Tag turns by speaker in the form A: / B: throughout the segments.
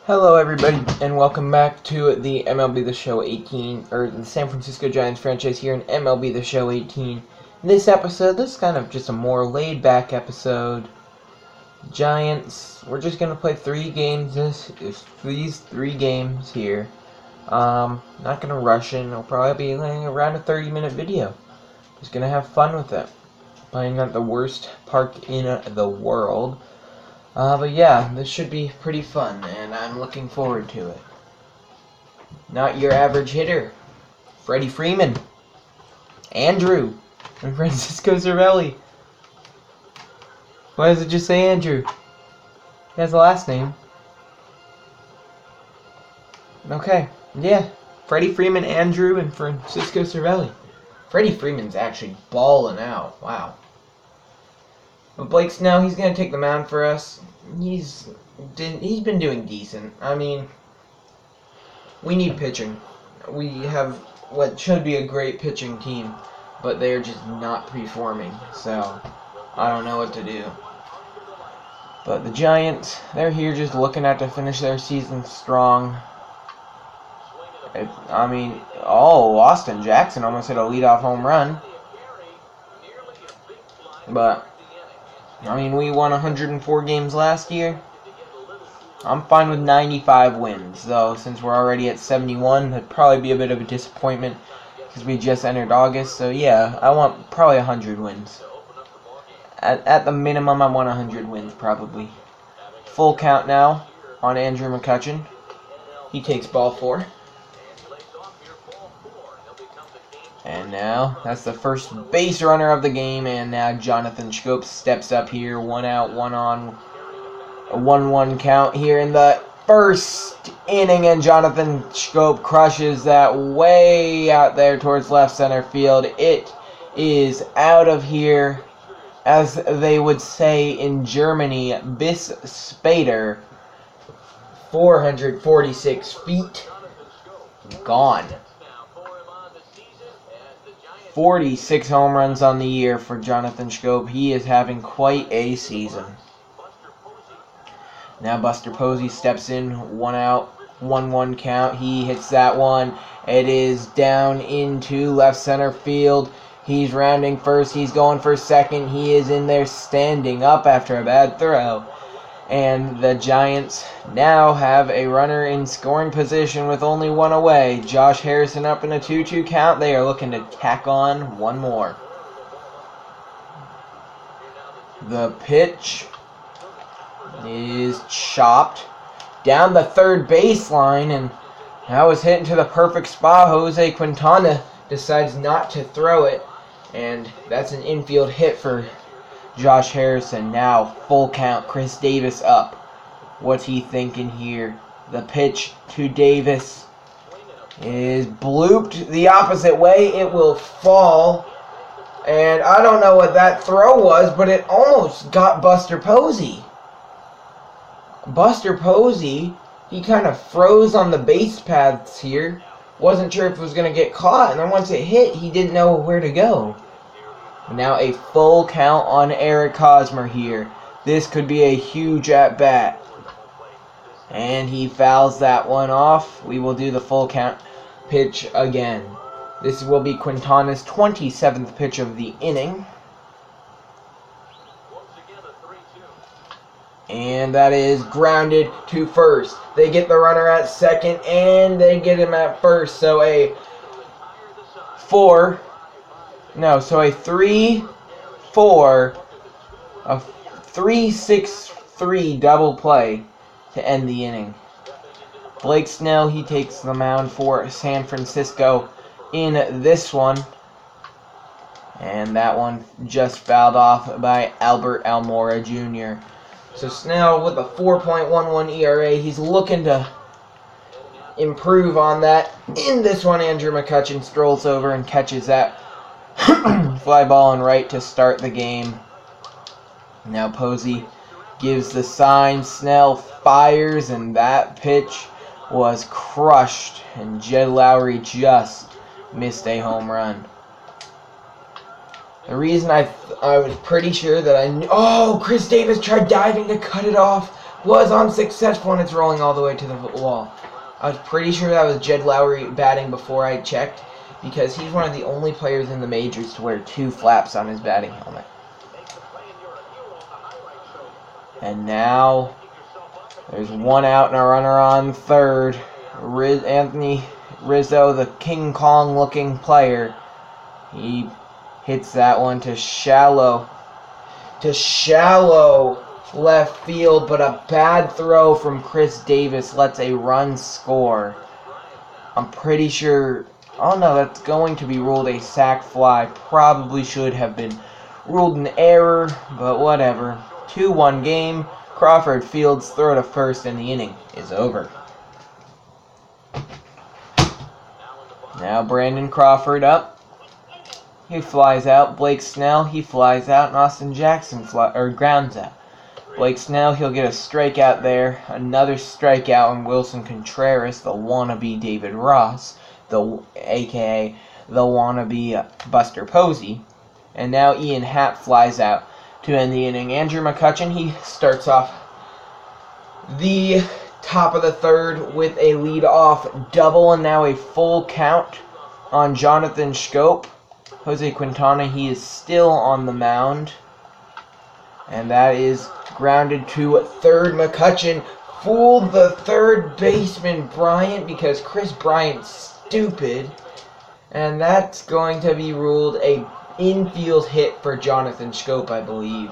A: Hello everybody, and welcome back to the MLB The Show 18, or the San Francisco Giants franchise here in MLB The Show 18. In this episode, this is kind of just a more laid-back episode. Giants, we're just going to play 3 games, these 3 games here. Not going to rush in, it'll probably be around a 30-minute video. Just going to have fun with it. Playing at the worst park in the world. But yeah, this should be pretty fun, and I'm looking forward to it. Not your average hitter. Freddie Freeman. Andrew. And Francisco Cervelli. Why does it just say Andrew? He has a last name. Okay, yeah. Freddie Freeman, Andrew, and Francisco Cervelli. Freddie Freeman's actually balling out. Wow. But Blake Snell, he's going to take the mound for us. He's been doing decent. I mean, we need pitching. We have what should be a great pitching team, but they're just not performing. So, I don't know what to do. But the Giants, they're here just looking to finish their season strong. Austin Jackson almost hit a leadoff home run. But we won 104 games last year. I'm fine with 95 wins, though, since we're already at 71, that'd probably be a bit of a disappointment, because we just entered August, so yeah, I want probably 100 wins. At the minimum, I want 100 wins, probably. Full count now on Andrew McCutchen. He takes ball 4. And now, that's the first base runner of the game, and now Jonathan Schoop steps up here, 1 out, 1 on, a 1-1 count here in the first inning, and Jonathan Schoop crushes that way out there towards left center field. It is out of here, as they would say in Germany, bis später, 446 feet, gone. 46 home runs on the year for Jonathan Schoop. He is having quite a season. Now Buster Posey steps in, 1 out, 1-1 count. He hits that one. It is down into left center field. He's rounding first. He's going for second. He is in there standing up after a bad throw. And the Giants now have a runner in scoring position with only 1 away. Josh Harrison up in a 2-2 count. They are looking to tack on 1 more. The pitch is chopped down the third baseline, and that was hit into the perfect spot. Jose Quintana decides not to throw it, and that's an infield hit for Josh Harrison. Now full count. Chris Davis up. What's he thinking here? The pitch to Davis is blooped the opposite way. It will fall. And I don't know what that throw was, but it almost got Buster Posey. Buster Posey, he kind of froze on the base paths here. Wasn't sure if it was going to get caught. And then once it hit, he didn't know where to go. Now a full count on Eric Hosmer here. This could be a huge at-bat. And he fouls that one off. We will do the full count pitch again. This will be Quintana's 27th pitch of the inning. And that is grounded to first. They get the runner at second, and they get him at first. So a 3-6-3 double play to end the inning. Blake Snell, he takes the mound for San Francisco in this one. And that one just fouled off by Albert Almora Jr. So Snell with a 4.11 ERA, he's looking to improve on that. In this one, Andrew McCutchen strolls over and catches that fly ball and right to start the game. Now Posey gives the sign. Snell fires, and that pitch was crushed, and Jed Lowry just missed a home run. The reason I was pretty sure that I knew... Oh, Chris Davis tried diving to cut it off, was unsuccessful, and it's rolling all the way to the wall. I was pretty sure that was Jed Lowry batting before I checked, because he's one of the only players in the majors to wear 2 flaps on his batting helmet. And now there's 1 out and a runner on third. Anthony Rizzo, the King Kong looking player, he hits that one to shallow left field, but a bad throw from Chris Davis lets a run score. I'm pretty sure, oh no, that's going to be ruled a sac fly. Probably should have been ruled an error, but whatever. 2-1 game. Crawford fields throw to first, and the inning is over. Now Brandon Crawford up. He flies out. Blake Snell, he flies out, and Austin Jackson grounds out. Blake Snell, he'll get a strikeout there. Another strikeout on Wilson Contreras, the wannabe David Ross, aka the wannabe Buster Posey. And now Ian Happ flies out to end the inning. Andrew McCutchen, he starts off the top of the third with a lead-off double, and now a full count on Jonathan Schoop. Jose Quintana, he is still on the mound. And that is grounded to third. McCutchen fooled the third baseman Bryant because Chris Bryant's stupid. And that's going to be ruled a infield hit for Jonathan Schoop, I believe.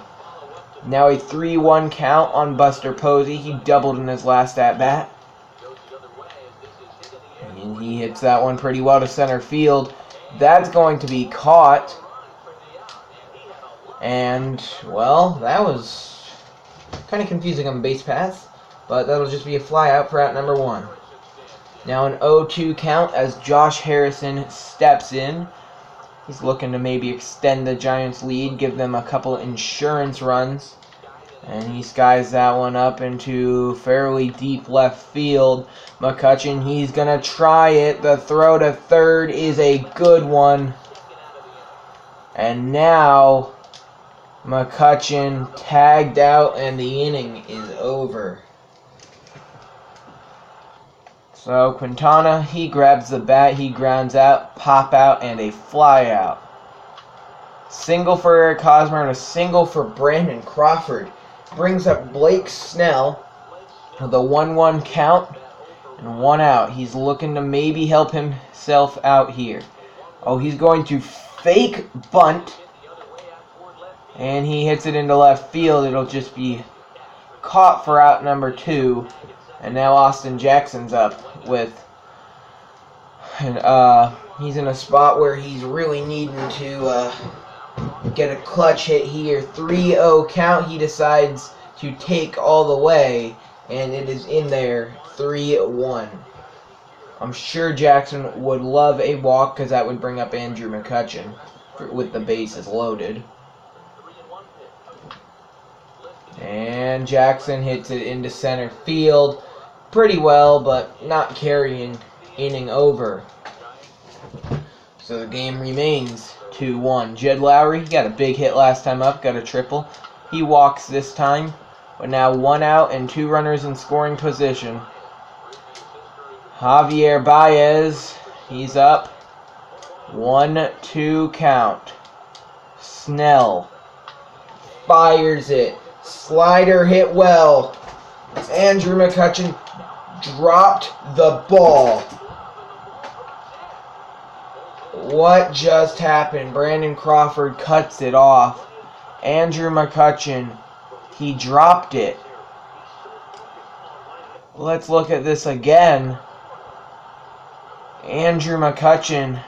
A: Now a 3-1 count on Buster Posey. He doubled in his last at-bat. And he hits that one pretty well to center field. That's going to be caught. And, well, that was kind of confusing on the base paths, but that'll just be a fly out for out number 1. Now an 0-2 count as Josh Harrison steps in. He's looking to maybe extend the Giants' lead, give them a couple insurance runs. And he skies that one up into fairly deep left field. McCutchen, he's going to try it. The throw to third is a good one. And now McCutchen tagged out, and the inning is over. So Quintana, he grabs the bat, he grounds out, pop out, and a fly out. Single for Eric Hosmer and a single for Brandon Crawford. Brings up Blake Snell with a 1-1 count and 1 out. He's looking to maybe help himself out here. Oh, he's going to fake bunt. And he hits it into left field. It'll just be caught for out number 2. And now Austin Jackson's up with... he's in a spot where he's really needing to get a clutch hit here. 3-0 count. He decides to take all the way. And it is in there. 3-1. I'm sure Jackson would love a walk because that would bring up Andrew McCutchen with the bases loaded. And Jackson hits it into center field pretty well, but not carrying inning over. So the game remains 2-1. Jed Lowry, he got a big hit last time up, got a triple. He walks this time, but now 1 out and 2 runners in scoring position. Javier Baez, he's up. 1-2 count. Snell fires it. Slider hit well. Andrew McCutchen dropped the ball. What just happened? Brandon Crawford cuts it off. Andrew McCutchen, he dropped it. Let's look at this again. Andrew McCutchen,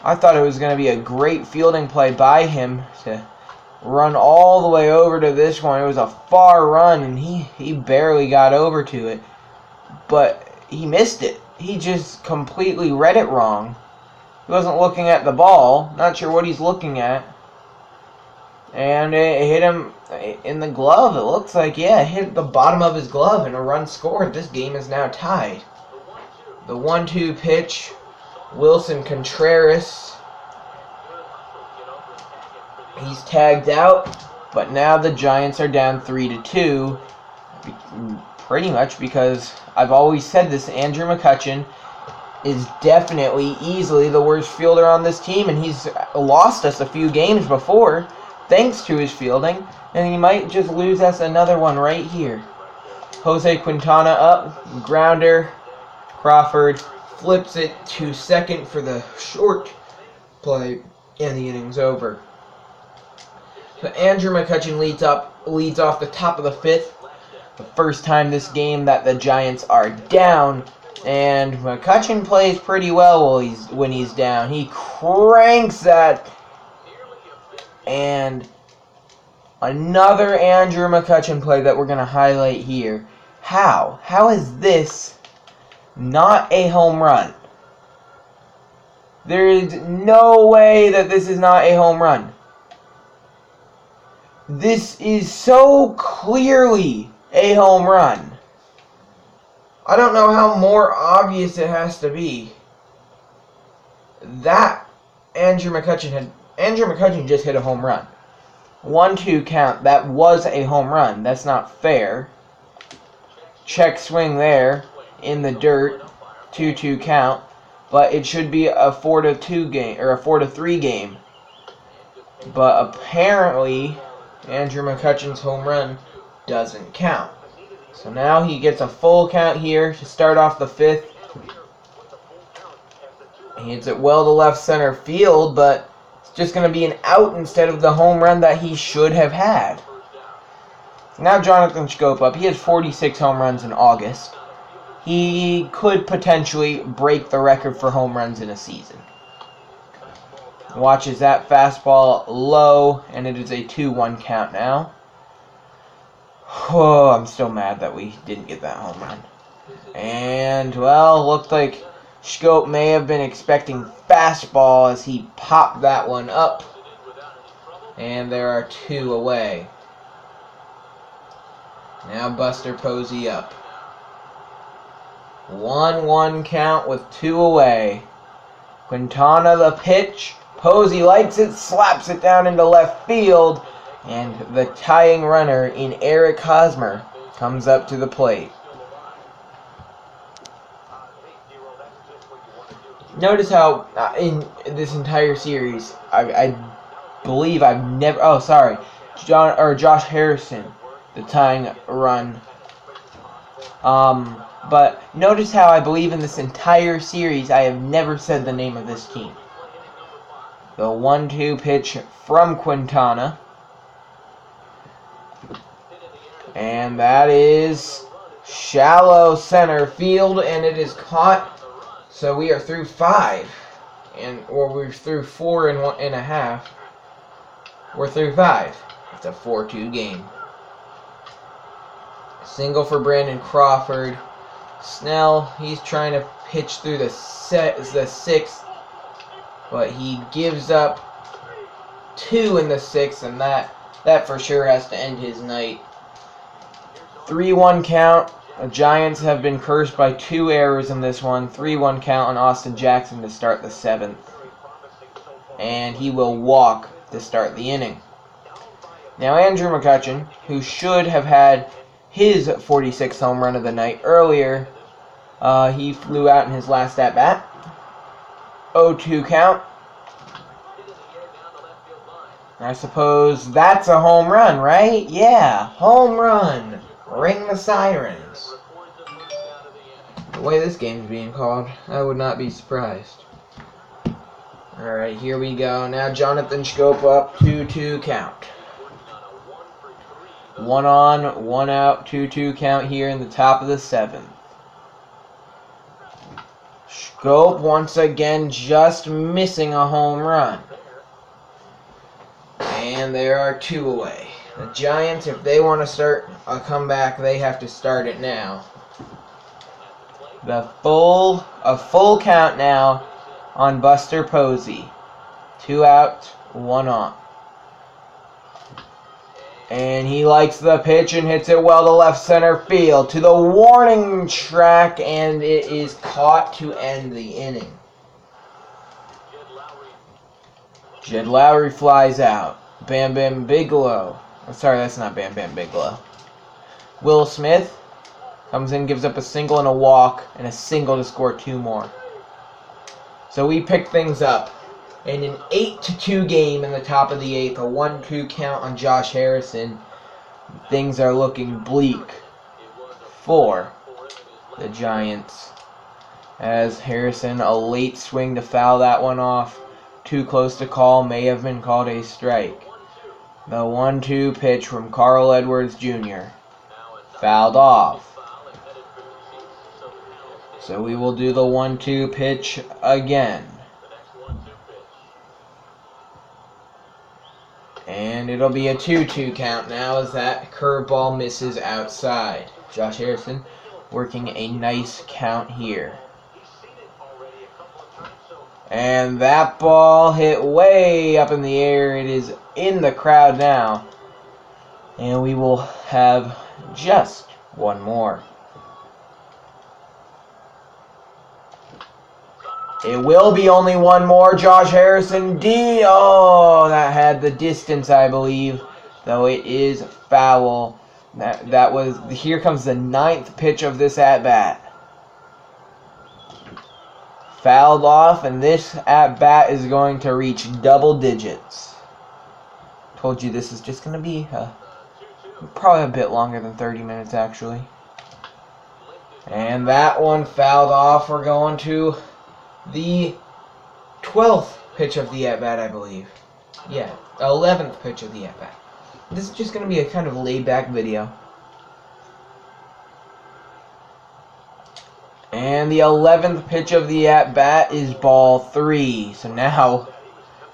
A: I thought it was going to be a great fielding play by him to run all the way over to this one. It was a far run, and he barely got over to it. But he missed it. He just completely read it wrong. He wasn't looking at the ball. Not sure what he's looking at. And it hit him in the glove. It looks like, yeah, it hit the bottom of his glove, and a run scored. This game is now tied. The 1-2 pitch. Wilson Contreras. He's tagged out, but now the Giants are down 3-2. Pretty much because I've always said this, Andrew McCutchen is definitely, easily the worst fielder on this team, and he's lost us a few games before thanks to his fielding, and he might just lose us another one right here. Jose Quintana up, grounder, Crawford flips it to second for the short play, and the inning's over. So Andrew McCutchen leads off the top of the fifth. The first time this game that the Giants are down, and McCutchen plays pretty well when he's down. He cranks that, and another Andrew McCutchen play that we're going to highlight here. How? How is this not a home run? There is no way that this is not a home run. This is so clearly a home run. I don't know how more obvious it has to be. That Andrew McCutchen just hit a home run. 1-2 count. That was a home run. That's not fair. Check swing there in the dirt. 2-2 count. But it should be a 4-2 game or a 4-3 game. But apparently Andrew McCutchen's home run doesn't count. So now he gets a full count here to start off the fifth. He hits it well to left center field, but it's just going to be an out instead of the home run that he should have had. Now Jonathan Schoop up. He has 46 home runs in August. He could potentially break the record for home runs in a season. Watches that fastball low, and it is a 2-1 count now. Oh, I'm still mad that we didn't get that home run. And, well, looked like Schoop may have been expecting fastball as he popped that one up. And there are 2 away. Now Buster Posey up. 1-1 count with 2 away. Quintana the pitch. Posey likes it, slaps it down into left field, and the tying runner in Eric Hosmer comes up to the plate. Notice how in this entire series, I believe I've never. Oh, sorry, Josh Harrison, the tying run. But notice how I believe in this entire series I have never said the name of this team. The 1-2 pitch from Quintana. And that is shallow center field, and it is caught. So we are through 5. Or we're through 4 and a half. We're through 5. It's a 4-2 game. Single for Brandon Crawford. Snell, he's trying to pitch through the 6th. But he gives up 2 in the 6th, and that for sure has to end his night. 3-1 count. The Giants have been cursed by 2 errors in this one. 3-1 count on Austin Jackson to start the 7th. And he will walk to start the inning. Now Andrew McCutchen, who should have had his 46th home run of the night earlier, he flew out in his last at-bat. 0-2 count. I suppose that's a home run, right? Yeah, home run. Ring the sirens. The way this game's being called, I would not be surprised. Alright, here we go. Now Jonathan Schoop up, 2-2 count. 1 on, 1 out, 2-2 count here in the top of the 7th. Schoop once again just missing a home run. And there are 2 away. The Giants, if they want to start a comeback, they have to start it now. A full count now on Buster Posey. 2 out, 1 on. And he likes the pitch and hits it well to left center field to the warning track, and it is caught to end the inning. Jed Lowry flies out. Bam Bam Bigelow. I'm sorry, that's not Bam Bam Bigelow. Will Smith comes in, gives up a single and a walk, and a single to score 2 more. So we pick things up. In an 8-2 game in the top of the 8th, a 1-2 count on Josh Harrison. Things are looking bleak for the Giants. As Harrison, a late swing to foul that one off. Too close to call, may have been called a strike. The 1-2 pitch from Carl Edwards Jr. fouled off. So we will do the 1-2 pitch again. And it'll be a 2-2 count now as that curveball misses outside. Josh Harrison working a nice count here. And that ball hit way up in the air. It is in the crowd now. And we will have just one more. It will be only one more. Josh Harrison Oh, that had the distance, I believe. Though it is foul. That was. Here comes the 9th pitch of this at-bat. Fouled off, and this at-bat is going to reach double digits. Told you this is just going to be probably a bit longer than 30 minutes, actually. And that one fouled off. We're going to the 12th pitch of the at-bat, I believe. Yeah, 11th pitch of the at-bat. This is just going to be a kind of laid-back video. And the 11th pitch of the at-bat is ball 3. So now,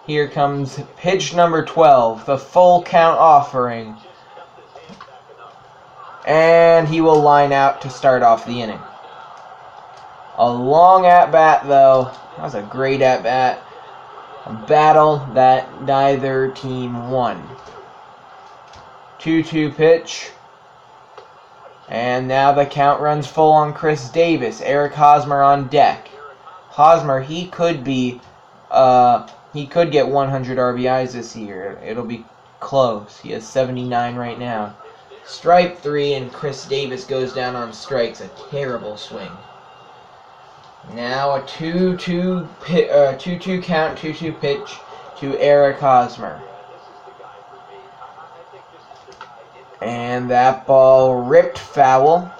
A: here comes pitch number 12, the full count offering. And he will line out to start off the inning. A long at-bat, though. That was a great at-bat. A battle that neither team won. 2-2 pitch. And now the count runs full on Chris Davis. Eric Hosmer on deck. Hosmer, he could get 100 RBIs this year. It'll be close. He has 79 right now. Strike 3, and Chris Davis goes down on strikes. A terrible swing. Now a 2-2 count, 2-2 pitch to Eric Hosmer. And that ball ripped foul.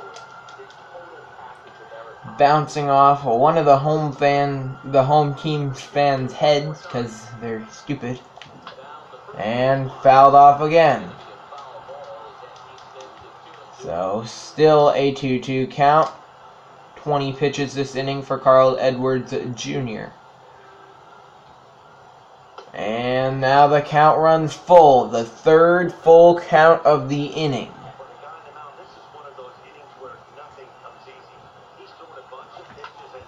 A: Bouncing off one of the home team fans' heads because they're stupid. And fouled off again. So still a 2-2 count. 20 pitches this inning for Carl Edwards Jr. And now the count runs full. The 3rd full count of the inning.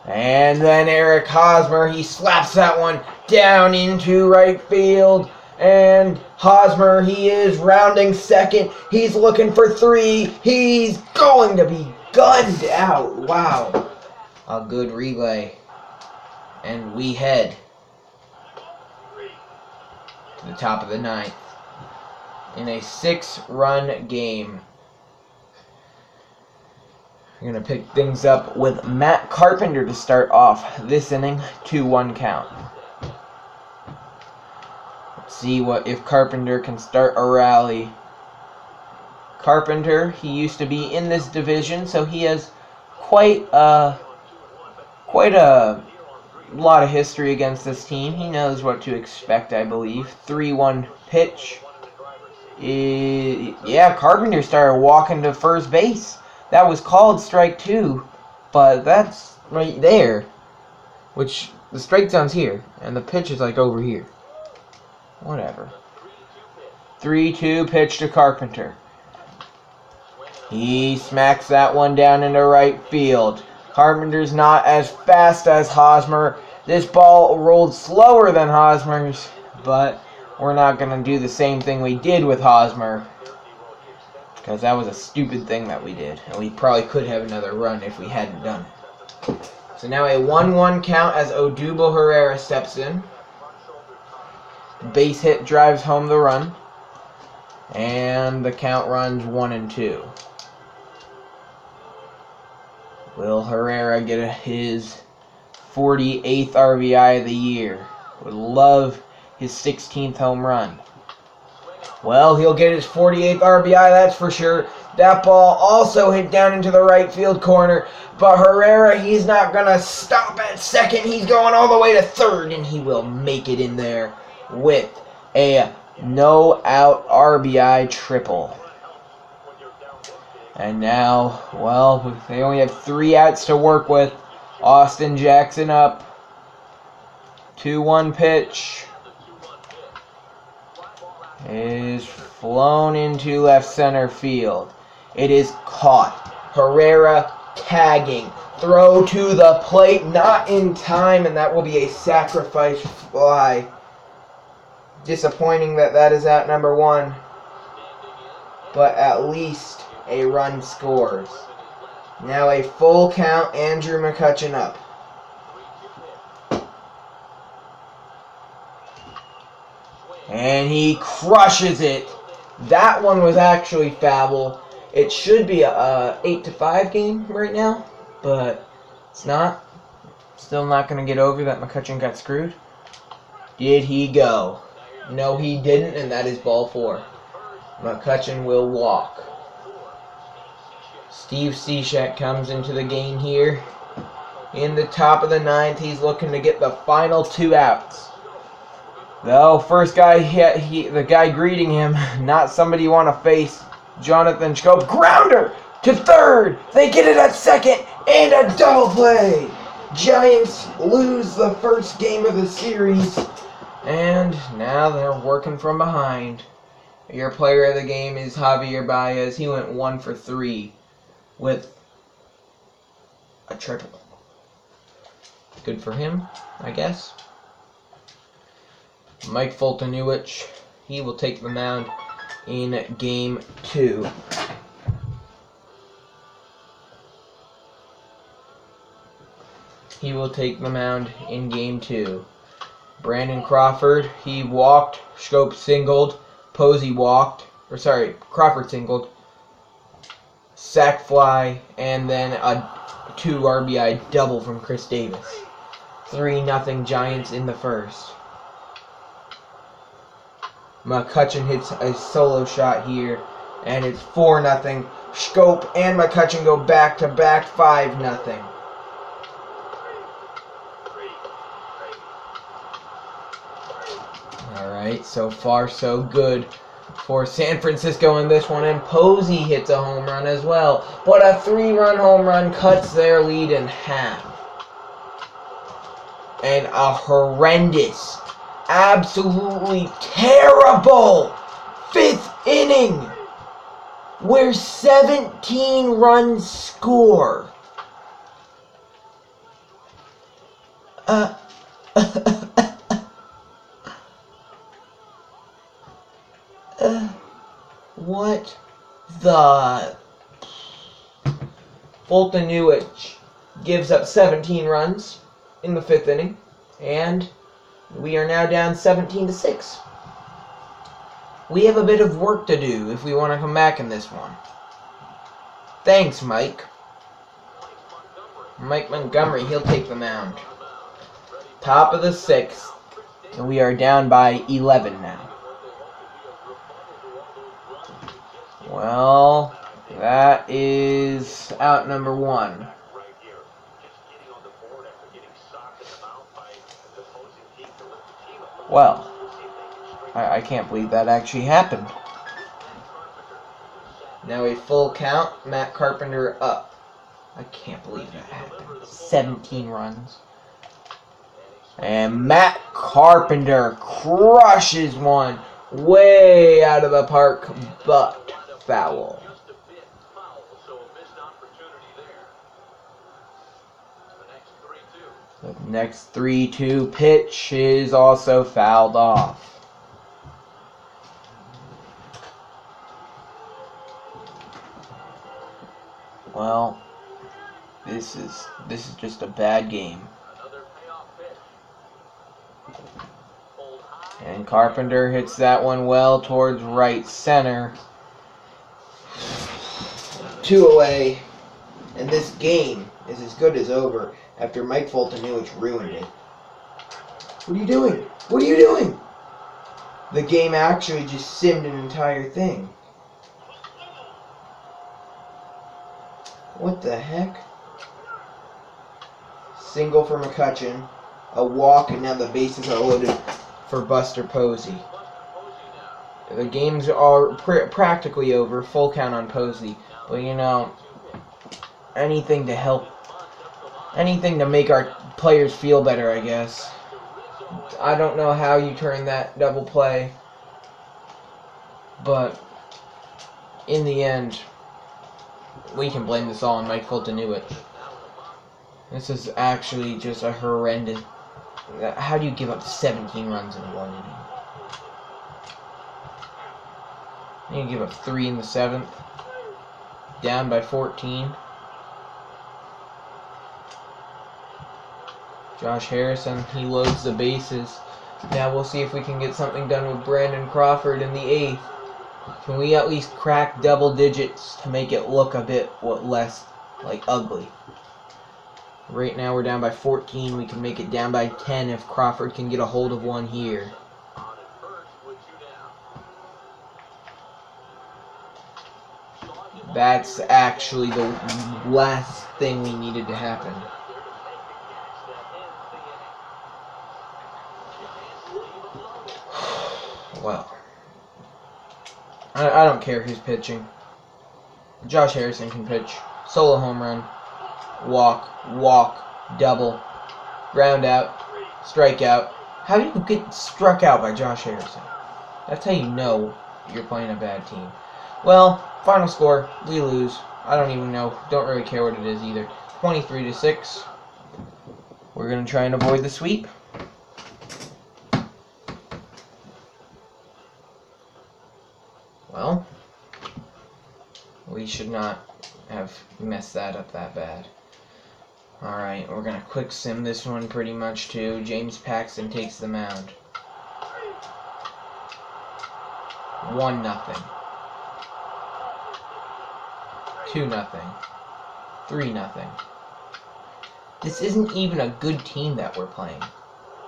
A: And then Eric Hosmer, he slaps that one down into right field. And Hosmer, he is rounding second. He's looking for 3. He's going to be gunned out. Wow. A good relay. And we head to the top of the 9th in a 6-run game. We're going to pick things up with Matt Carpenter to start off this inning. 2-1 count. Let's see if Carpenter can start a rally. Carpenter, he used to be in this division, so he has quite a lot of history against this team. He knows what to expect, I believe. 3-1 pitch. Yeah, Carpenter started walking to first base. That was called strike 2, but that's right there. Which, the strike zone's here, and the pitch is like over here. Whatever. 3-2 pitch to Carpenter. He smacks that one down into right field. Carpenter's not as fast as Hosmer. This ball rolled slower than Hosmer's, but we're not going to do the same thing we did with Hosmer, because that was a stupid thing that we did, and we probably could have another run if we hadn't done it. So now a 1-1 count as Odubel Herrera steps in. Base hit drives home the run, and the count runs 1-2. Will Herrera get his 48th RBI of the year? Would love his 16th home run. Well, he'll get his 48th RBI, that's for sure. That ball also hit down into the right field corner. But Herrera, he's not going to stop at second. He's going all the way to third, and he will make it in there with a no-out RBI triple. And now, well, they only have 3 outs to work with. Austin Jackson up. 2-1 pitch is flown into left center field. It is caught. Herrera tagging. Throw to the plate, not in time, and that will be a sacrifice fly. Disappointing that is out number 1. But at least a run scores. Now a full count, Andrew McCutchen up. And he crushes it. That one was actually foul. It should be a 8-5 game right now, but it's not. Still not going to get over that McCutchen got screwed. Did he go? No, he didn't, and that is ball 4. McCutchen will walk. Steve Cishek comes into the game here. In the top of the 9th, he's looking to get the final 2 outs. Though, first guy hit, the guy greeting him, not somebody you want to face, Jonathan Schoop. Grounder to third. They get it at second, and a double play. Giants lose the first game of the series, and now they're working from behind. Your player of the game is Javier Baez. He went 1 for 3 with a triple. Good for him, I guess. Mike Foltynewicz, he will take the mound in Game 2. He will take the mound in Game 2. Brandon Crawford, he walked. Schoop singled. Posey walked. Crawford singled. Sac fly, and then a 2 RBI double from Chris Davis. 3-0 Giants in the first. McCutchen hits a solo shot here, and it's 4-0. Schoop and McCutchen go back-to-back 5-0. Alright, so far so good for San Francisco in this one, and Posey hits a home run as well. But a 3-run home run cuts their lead in half. And a horrendous, absolutely terrible 5th inning where 17 runs score. What the... Foltynewicz gives up 17 runs in the 5th inning, and we are now down 17-6. We have a bit of work to do if we want to come back in this one. Thanks, Mike. Mike Montgomery, he'll take the mound. Top of the 6th, and we are down by 11 now. Well, that is out number 1. Well, I can't believe that actually happened. Now a full count, Matt Carpenter up. I can't believe that happened. 17 runs. And Matt Carpenter crushes one way out of the park, but foul. The next 3-2 pitch is also fouled off. Well, this is just a bad game. And Carpenter hits that one well towards right center. 2 away. And this game is as good as over after Mike Fulton-Newich ruined it. What are you doing? What are you doing? The game actually just simmed an entire thing. What the heck? Single for McCutcheon. A walk, and now the bases are loaded for Buster Posey. The games are practically over. Full count on Posey. But, you know, anything to help. Anything to make our players feel better, I guess. I don't know how you turn that double play. But, in the end, we can blame this all on Mike Fulton-Newich. This is actually just a horrendous... How do you give up 17 runs in one inning? You give up 3 in the 7th. Down by 14. Josh Harrison, he loads the bases. Now we'll see if we can get something done with Brandon Crawford in the 8th. Can we at least crack double digits to make it look a bit less like ugly? Right now we're down by 14. We can make it down by 10 if Crawford can get a hold of one here. That's actually the last thing we needed to happen. Well, I don't care who's pitching. Josh Harrison can pitch. Solo home run. Walk, double, ground out, strikeout. How do you get struck out by Josh Harrison? That's how you know you're playing a bad team. Well, final score, we lose. I don't even know. Don't really care what it is either. 23-6. We're going to try and avoid the sweep. Well, we should not have messed that up that bad. Alright, we're going to quick sim this one pretty much too. James Paxton takes the mound. 1-0. 2-0. 3-0. This isn't even a good team that we're playing.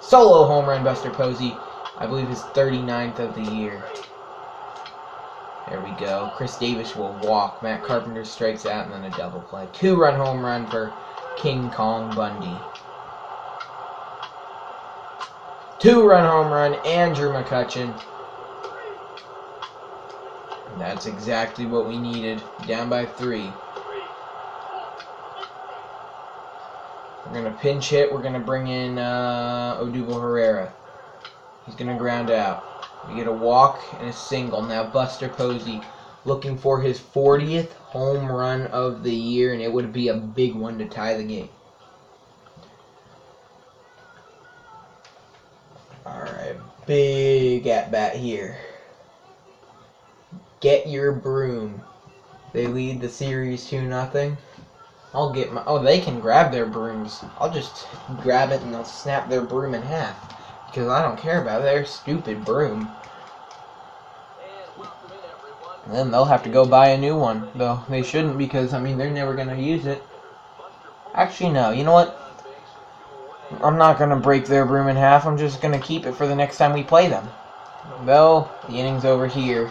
A: Solo home run, Buster Posey. I believe his 39th of the year. There we go. Chris Davis will walk. Matt Carpenter strikes out and then a double play. 2-run home run for King Kong Bundy. 2-run home run, Andrew McCutcheon. That's exactly what we needed. Down by 3. We're going to pinch hit. We're going to bring in Odubel Herrera. He's going to ground out. We get a walk and a single. Now Buster Posey looking for his 40th home run of the year, and it would be a big one to tie the game. Alright, big at-bat here. Get your broom. They lead the series 2-0. I'll get my... Oh, they can grab their brooms. I'll just grab it and they'll snap their broom in half. Because I don't care about their stupid broom. And then they'll have to go buy a new one. Though they shouldn't, because, I mean, they're never going to use it. Actually, no. You know what? I'm not going to break their broom in half. I'm just going to keep it for the next time we play them. Well, the inning's over here.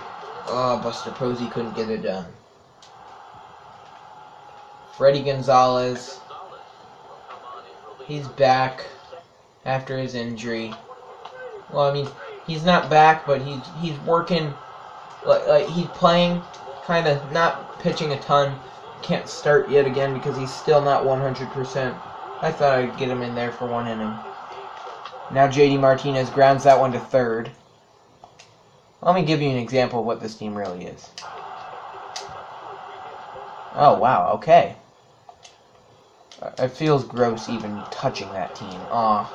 A: Oh, Buster Posey couldn't get it done. Freddie Gonzalez. He's back after his injury. Well, I mean, he's not back, but he's working. Like he's playing, kind of not pitching a ton. Can't start yet again because he's still not 100%. I thought I'd get him in there for one inning. Now JD Martinez grounds that one to third. Let me give you an example of what this team really is. Oh, wow, okay. It feels gross even touching that team. Aw.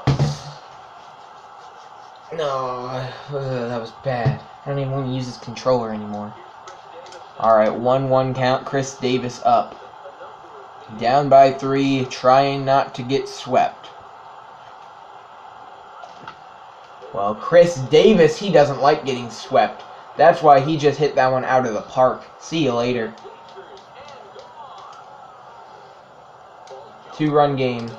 A: No, that was bad. I don't even want to use this controller anymore. Alright, 1-1 count. Chris Davis up. Down by 3, trying not to get swept. Well, Chris Davis, he doesn't like getting swept. That's why he just hit that one out of the park. See you later. 2-run game.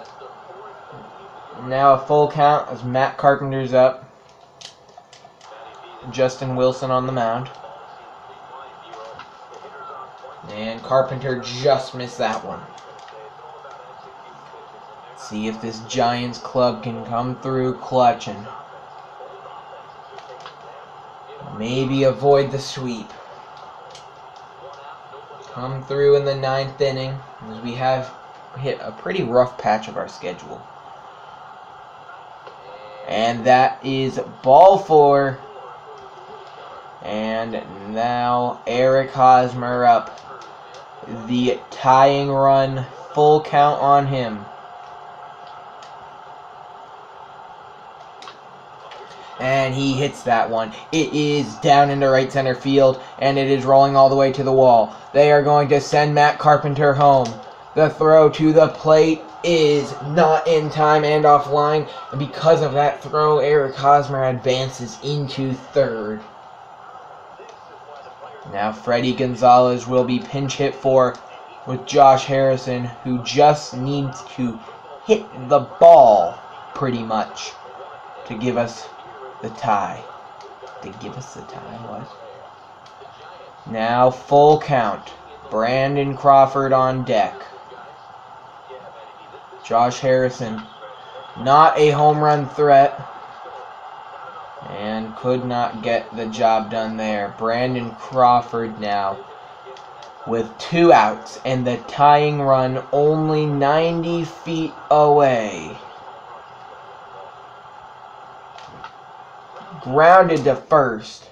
A: Now a full count as Matt Carpenter's up. Justin Wilson on the mound. And Carpenter just missed that one. See if this Giants club can come through clutching. Maybe avoid the sweep. Come through in the 9th inning as we have hit a pretty rough patch of our schedule. And that is ball 4. And now Eric Hosmer up. The tying run, full count on him. And he hits that one. It is down into right center field, and it is rolling all the way to the wall. They are going to send Matt Carpenter home. The throw to the plate is not in time and offline. And because of that throw, Eric Hosmer advances into 3rd. Now Freddie Gonzalez will be pinch hit for with Josh Harrison, who just needs to hit the ball pretty much to give us the tie. What? Now full count. Brandon Crawford on deck. Josh Harrison, not a home run threat, and could not get the job done there. Brandon Crawford now with 2 outs and the tying run only 90 feet away. Grounded to first.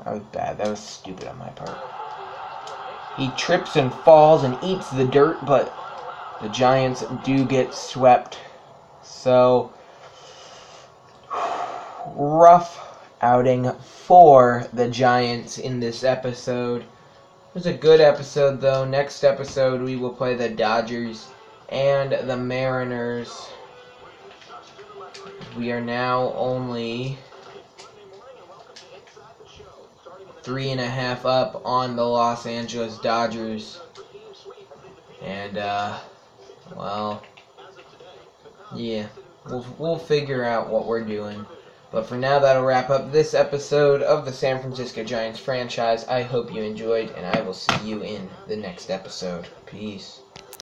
A: That was bad. That was stupid on my part. He trips and falls and eats the dirt, but the Giants do get swept. So, rough outing for the Giants in this episode. It was a good episode, though. Next episode, we will play the Dodgers and the Mariners. We are now only 3.5 up on the Los Angeles Dodgers. And, well, yeah, we'll figure out what we're doing. But for now, that'll wrap up this episode of the San Francisco Giants franchise. I hope you enjoyed, and I will see you in the next episode. Peace.